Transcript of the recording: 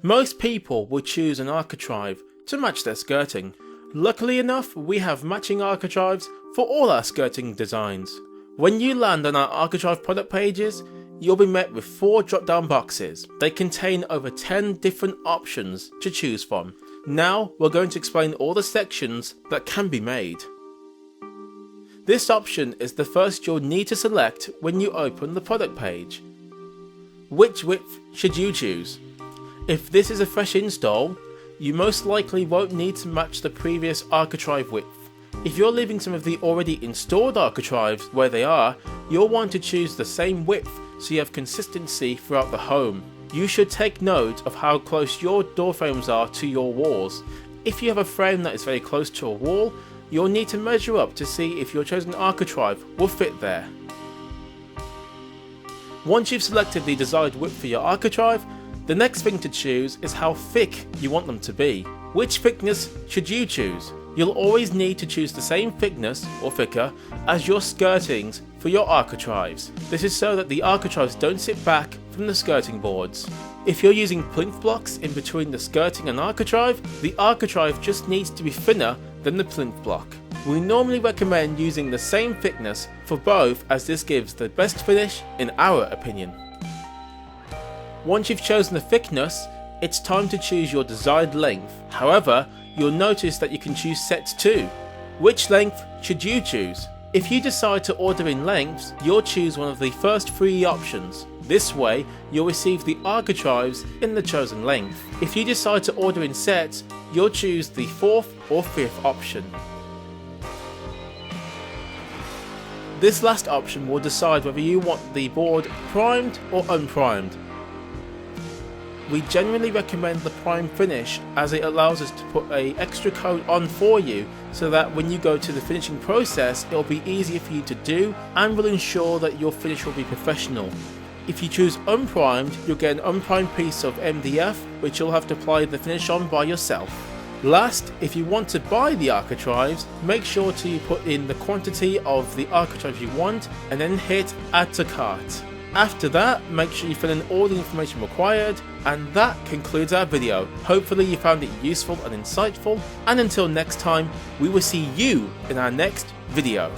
Most people will choose an architrave to match their skirting. Luckily enough, we have matching architraves for all our skirting designs. When you land on our architrave product pages, you'll be met with 4 drop-down boxes. They contain over 10 different options to choose from. Now we're going to explain all the sections that can be made. This option is the first you'll need to select when you open the product page. Which width should you choose? If this is a fresh install, you most likely won't need to match the previous architrave width. If you're leaving some of the already installed architraves where they are, you'll want to choose the same width so you have consistency throughout the home. You should take note of how close your door frames are to your walls. If you have a frame that is very close to a wall, you'll need to measure up to see if your chosen architrave will fit there. Once you've selected the desired width for your architrave, the next thing to choose is how thick you want them to be. Which thickness should you choose? You'll always need to choose the same thickness, or thicker, as your skirtings for your architraves. This is so that the architraves don't sit back from the skirting boards. If you're using plinth blocks in between the skirting and architrave, the architrave just needs to be thinner than the plinth block. We normally recommend using the same thickness for both, as this gives the best finish in our opinion. Once you've chosen the thickness, it's time to choose your desired length. However, you'll notice that you can choose sets too. Which length should you choose? If you decide to order in lengths, you'll choose one of the first 3 options. This way, you'll receive the architraves in the chosen length. If you decide to order in sets, you'll choose the 4th or 5th option. This last option will decide whether you want the board primed or unprimed. We generally recommend the prime finish, as it allows us to put an extra coat on for you, so that when you go to the finishing process, it'll be easier for you to do and will ensure that your finish will be professional. If you choose unprimed, you'll get an unprimed piece of MDF, which you'll have to apply the finish on by yourself. Last, if you want to buy the architraves, make sure to put in the quantity of the architraves you want and then hit add to cart. After that, make sure you fill in all the information required, and that concludes our video. Hopefully you found it useful and insightful, and until next time, we will see you in our next video.